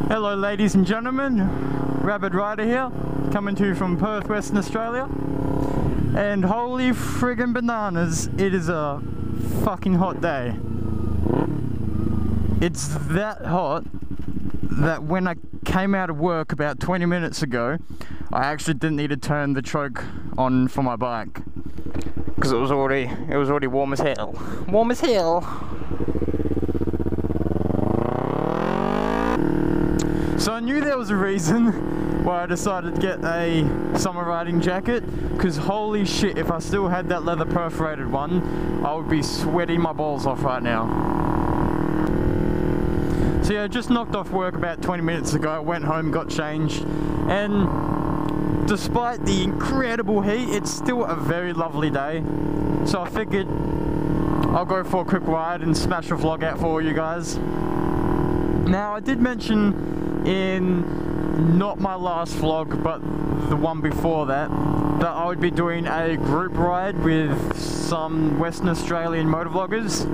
Hello ladies and gentlemen, WA here, coming to you from Perth, Western Australia. And holy friggin' bananas, it is a fucking hot day. It's that hot that when I came out of work about 20 minutes ago, I actually didn't need to turn the choke on for my bike. Because it was already warm as hell. Warm as hell. So I knew there was a reason why I decided to get a summer riding jacket, because holy shit, if I still had that leather perforated one, I would be sweating my balls off right now. So yeah, I just knocked off work about 20 minutes ago, I went home, got changed, and despite the incredible heat, it's still a very lovely day. So I figured I'll go for a quick ride and smash a vlog out for all you guys. Now I did mention in not my last vlog but the one before that I would be doing a group ride with some Western Australian motovloggers,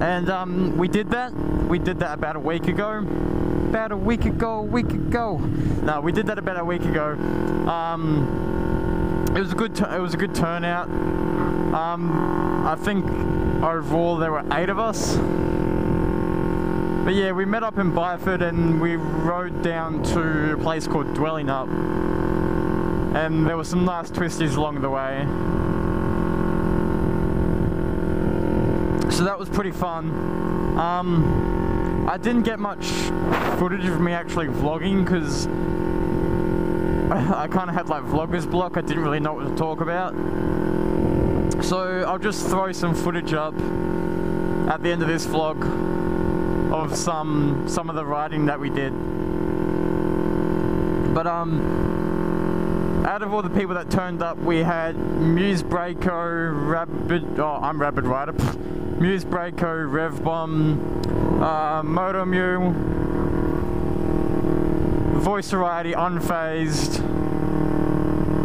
and we did that about a week ago. No, we did that about a week ago. It was a good turnout. I think overall there were 8 of us. But yeah, we met up in Byford and we rode down to a place called Dwelling Up. And there were some nice twisties along the way. So that was pretty fun. I didn't get much footage of me actually vlogging because I kind of had like vlogger's block. I didn't really know what to talk about. So I'll just throw some footage up at the end of this vlog of some of the riding that we did. But out of all the people that turned up, we had MuseBreako, I'm Rapid Rider, MuseBreako, RevBomb, MotoMew, TheVoiceofWrighty, Unfazed,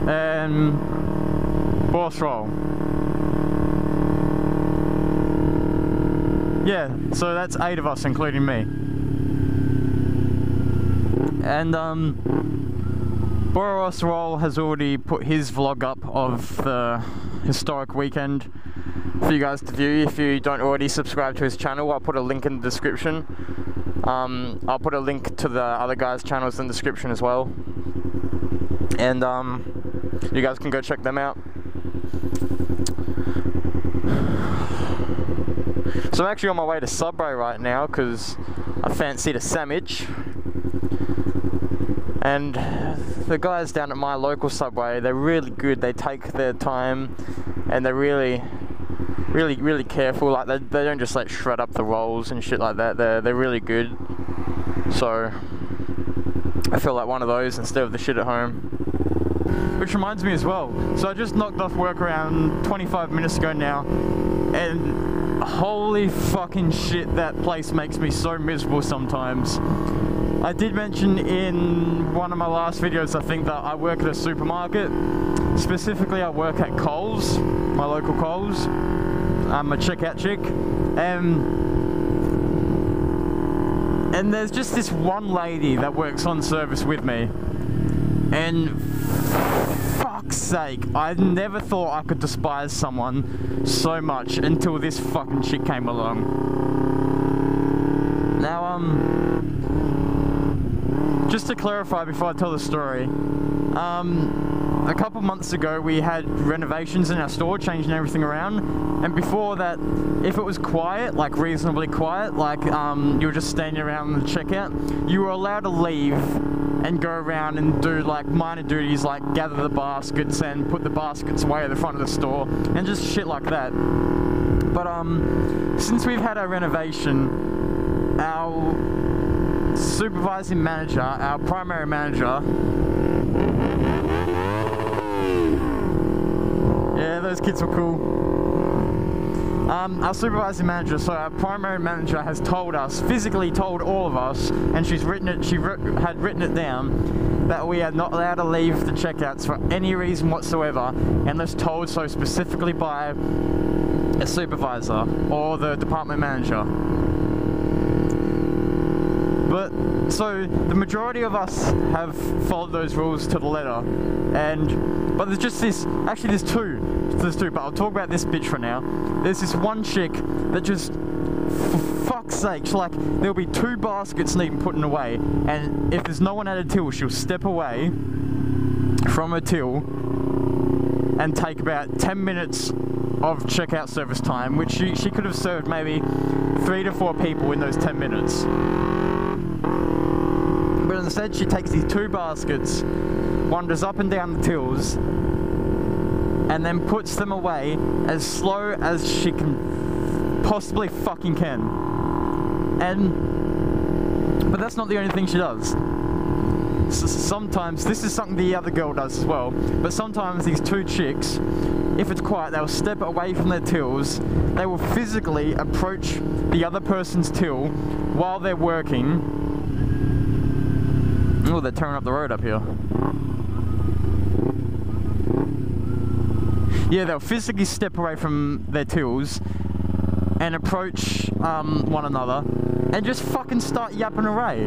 and Boerewors Roll. Yeah, so that's 8 of us, including me. And Boerewors Roll has already put his vlog up of the historic weekend for you guys to view. If you don't already subscribe to his channel, I'll put a link in the description. I'll put a link to the other guys' channels in the description as well. And you guys can go check them out. So I'm actually on my way to Subway right now because I fancied a sandwich. And the guys down at my local Subway, they're really good. They take their time and they're really careful. Like they don't just like shred up the rolls and shit like that. They're really good. So I feel like one of those instead of the shit at home. Which reminds me as well, so I just knocked off work around 25 minutes ago now, and holy fucking shit, that place makes me so miserable sometimes. I did mention in one of my last videos, I think, that I work at a supermarket. Specifically, I work at Coles, my local Coles. I'm a checkout chick. And there's just this one lady that works on service with me. And fuck's sake, I never thought I could despise someone so much until this fucking shit came along. Now, just to clarify before I tell the story, a couple months ago we had renovations in our store, changing everything around, and before that, if it was quiet, like reasonably quiet, like you were just standing around the checkout, you were allowed to leave and go around and do like minor duties like gather the baskets and put the baskets away at the front of the store and just shit like that. But since we've had our renovation, our supervising manager, our primary manager, yeah, those kids were cool. Our supervising manager, so our primary manager, has told us, physically told all of us, and she's written it, had written it down, that we are not allowed to leave the checkouts for any reason whatsoever, unless told so specifically by a supervisor or the department manager. But, so, the majority of us have followed those rules to the letter, but there's just this, actually there's two, but I'll talk about this bitch for now. There's this one chick that just, for fuck's sake, like, there'll be 2 baskets needing putting away, and if there's no one at a till, she'll step away from her till and take about 10 minutes of checkout service time, which she could have served maybe 3 to 4 people in those 10 minutes. But instead she takes these 2 baskets, wanders up and down the tills, and then puts them away as slow as she can possibly fucking can. But that's not the only thing she does. Sometimes, this is something the other girl does as well, but sometimes these 2 chicks, if it's quiet, they'll step away from their tills, they will physically approach the other person's till while they're working. Oh, they're tearing up the road up here. Yeah, they'll physically step away from their tills and approach one another and just fucking start yapping away.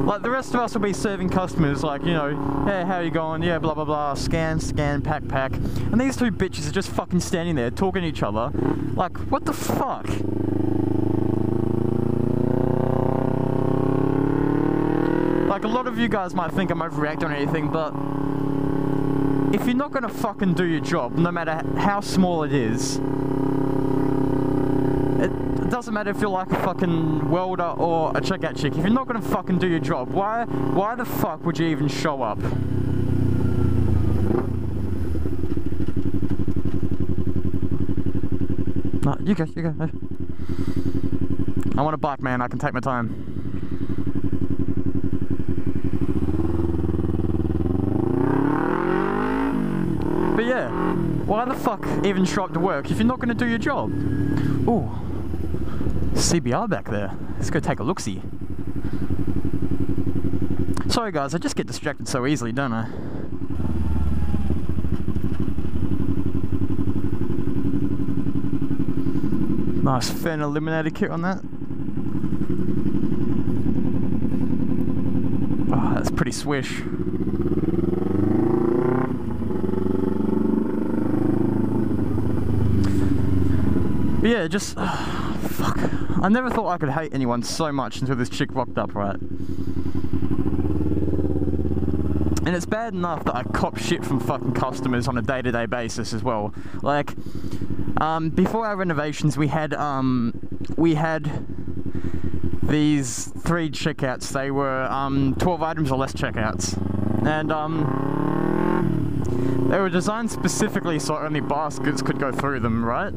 Like, the rest of us will be serving customers, like, you know, hey, how you going? Yeah, blah, blah, blah, scan, pack, pack. And these 2 bitches are just fucking standing there talking to each other. Like, what the fuck? Like, a lot of you guys might think I'm overreacting or anything, but if you're not gonna fucking do your job, no matter how small it is, it doesn't matter if you're like a fucking welder or a checkout chick. If you're not gonna fucking do your job, why the fuck would you even show up? No, you go. I want a bike, man. I can take my time. But yeah, why the fuck even show up to work if you're not gonna do your job? Ooh. CBR back there. Let's go take a look-see. Sorry guys, I just get distracted so easily, don't I? Nice fan eliminator kit on that. Oh, that's pretty swish. But yeah, just... fuck. I never thought I could hate anyone so much until this chick rocked up, right? And it's bad enough that I cop shit from fucking customers on a day-to-day basis as well. Like, before our renovations, we had these 3 checkouts. They were 12 items or less checkouts, and they were designed specifically so only baskets could go through them, right?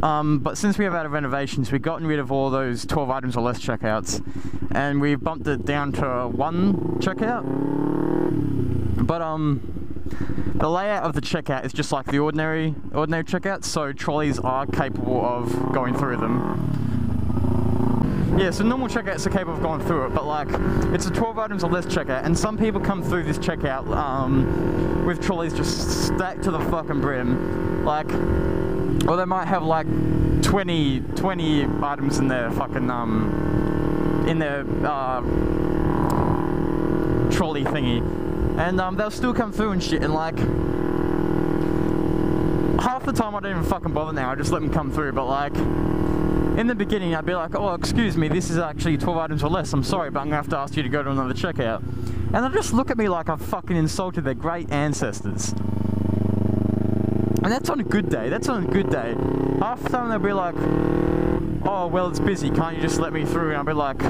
But since we have had renovations, we've gotten rid of all those 12 items or less checkouts, and we've bumped it down to 1 checkout. But the layout of the checkout is just like the ordinary checkouts, so trolleys are capable of going through them. Yeah, so normal checkouts are capable of going through it, but like, it's a 12 items or less checkout, and some people come through this checkout with trolleys just stacked to the fucking brim, like, or they might have like 20 items in their fucking trolley thingy, and they'll still come through and shit, and like, half the time I don't even fucking bother now, I just let them come through. But like, in the beginning I'd be like, oh, excuse me, this is actually 12 items or less, I'm sorry, but I'm gonna have to ask you to go to another checkout. And they'll just look at me like I've fucking insulted their great ancestors. And that's on a good day, Half the time they'll be like, oh, well, it's busy, can't you just let me through? And I'll be like,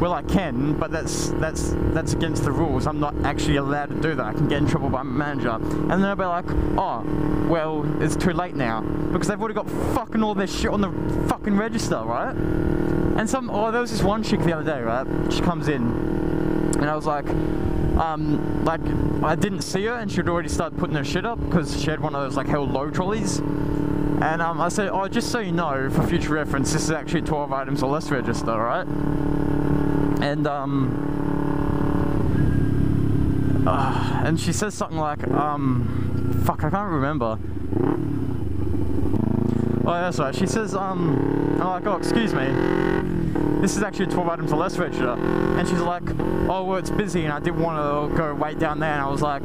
well, I can, but that's against the rules. I'm not actually allowed to do that. I can get in trouble by my manager. And then they'll be like, oh, well, it's too late now, because they've already got fucking all their shit on the fucking register, right? And there was this one chick the other day, right? She comes in, and I was like, I didn't see her, and she'd already started putting her shit up because she had one of those like held low trolleys. And I said, oh, just so you know, for future reference, this is actually 12 items or less register, right? And she says something like, fuck, I can't remember. Oh, that's right. She says, I'm like, oh, excuse me. This is actually a 12 items or less register. And she's like, oh, well, it's busy and I didn't want to go wait down there. And I was like,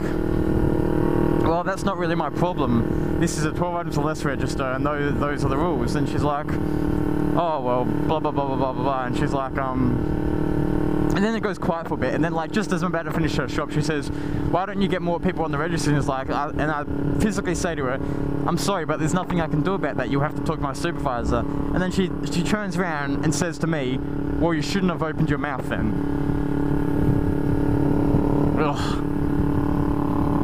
well, that's not really my problem. This is a 12 items or less register and those are the rules. And she's like, oh, well, blah, blah, blah, blah, blah, blah. And she's like, and then it goes quiet for a bit, and then like just as I'm about to finish her shop, she says, why don't you get more people on the register? And it's like, and I physically say to her, I'm sorry, but there's nothing I can do about that. You'll have to talk to my supervisor. And then she turns around and says to me, well, you shouldn't have opened your mouth then. Ugh.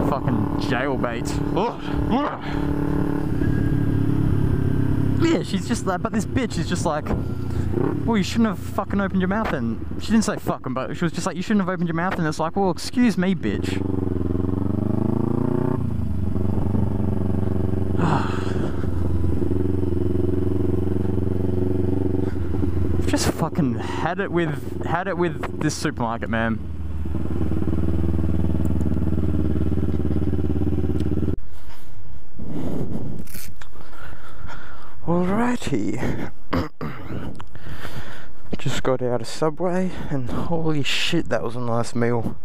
Fucking jailbait. Ugh. Yeah, she's just like, but this bitch is just like, well, you shouldn't have fucking opened your mouth. And she didn't say fucking, but she was just like, you shouldn't have opened your mouth. And it's like, well, excuse me, bitch. I've just fucking had it with this supermarket, man. Alrighty. Just got out of Subway and holy shit, that was a nice meal.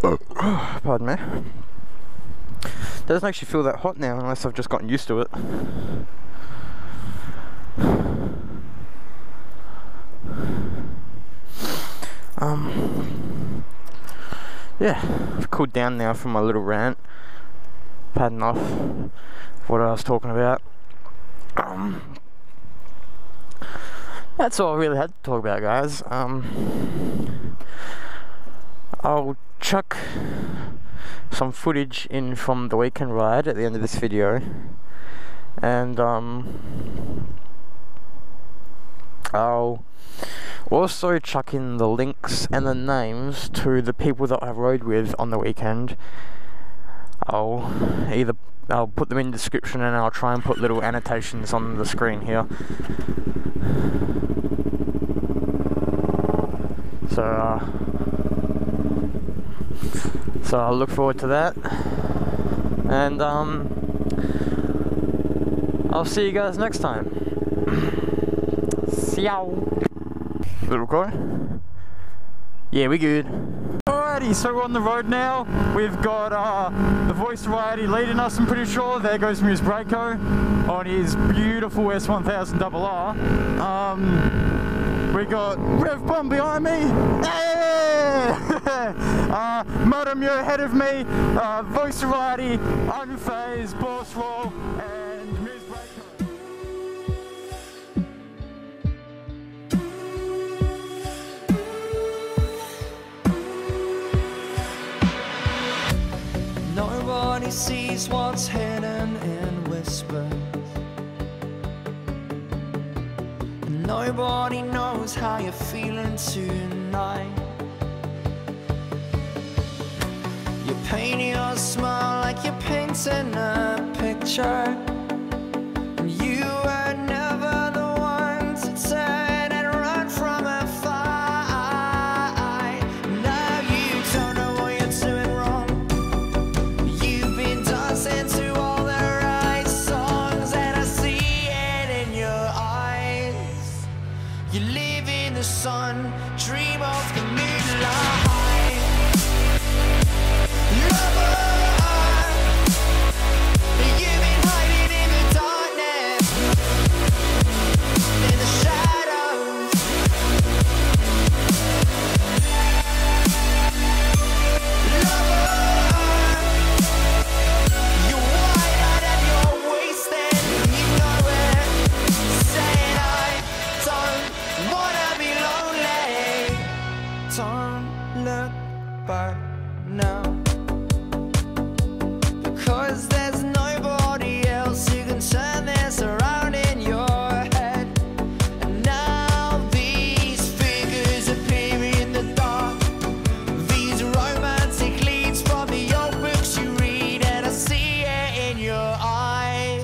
Pardon me. Doesn't actually feel that hot now unless I've just gotten used to it. Yeah, I've cooled down now from my little rant. I've had enough of what I was talking about. That's all I really had to talk about, guys. I'll chuck some footage in from the weekend ride at the end of this video, and I'll also chuck in the links and the names to the people that I rode with on the weekend. I'll put them in the description, and I'll try and put little annotations on the screen here. So I'll look forward to that, and I'll see you guys next time. See ya. Little guy. Yeah, we good. Alrighty, so we're on the road now. We've got TheVoiceofWrighty leading us, I'm pretty sure. There goes MuseBreako on his beautiful S1000RR. We got RevBomb behind me. Hey! MotoMew ahead of me. TheVoiceofWrighty, unfazed, Boerewors Roll, and MuseBreako. Nobody sees what's hidden in whispers. Nobody knows how you're feeling tonight. You paint your smile like you're painting a picture, and you were never the one to turn and run from a fight. Now you don't know what you're doing wrong. You've been dancing to all the right songs, and I see it in your eyes. You live in the sun, dream of the moonlight. Lover, you've been hiding in the darkness, in the shadows. Lover, you're wide-eyed and you're wasted, you know it. Saying I don't wanna be lonely. Don't look back now, because there's nobody else who can turn this around in your head. And now these figures appear in the dark, these romantic leads from the old books you read, and I see it in your eyes.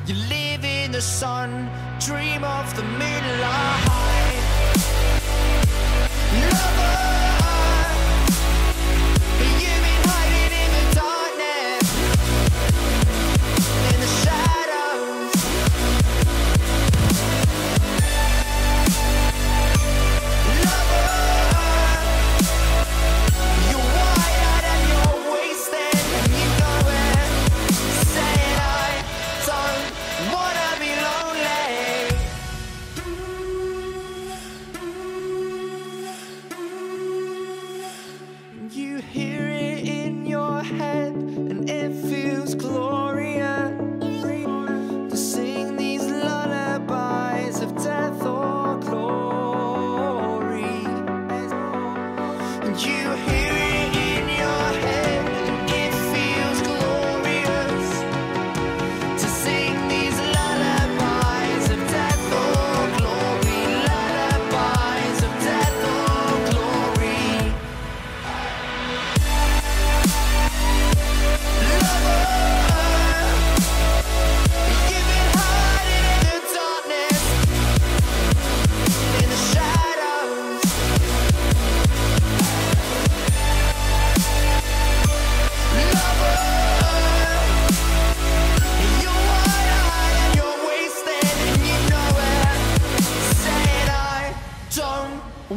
You live in the sun, dream of the moonlight. Lover, you've been hiding in the darkness,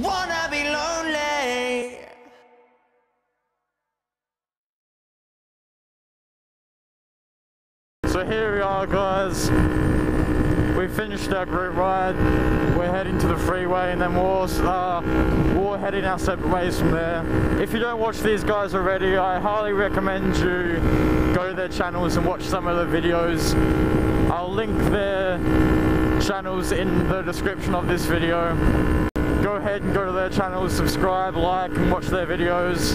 wanna be lonely. So here we are, guys. We finished our group ride. We're heading to the freeway, and then we'll heading our separate ways from there. If you don't watch these guys already, I highly recommend you go to their channels and watch some of the videos. I'll link their channels in the description of this video. Go ahead and go to their channels, subscribe, like, and watch their videos.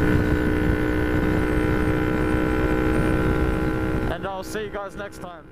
And I'll see you guys next time.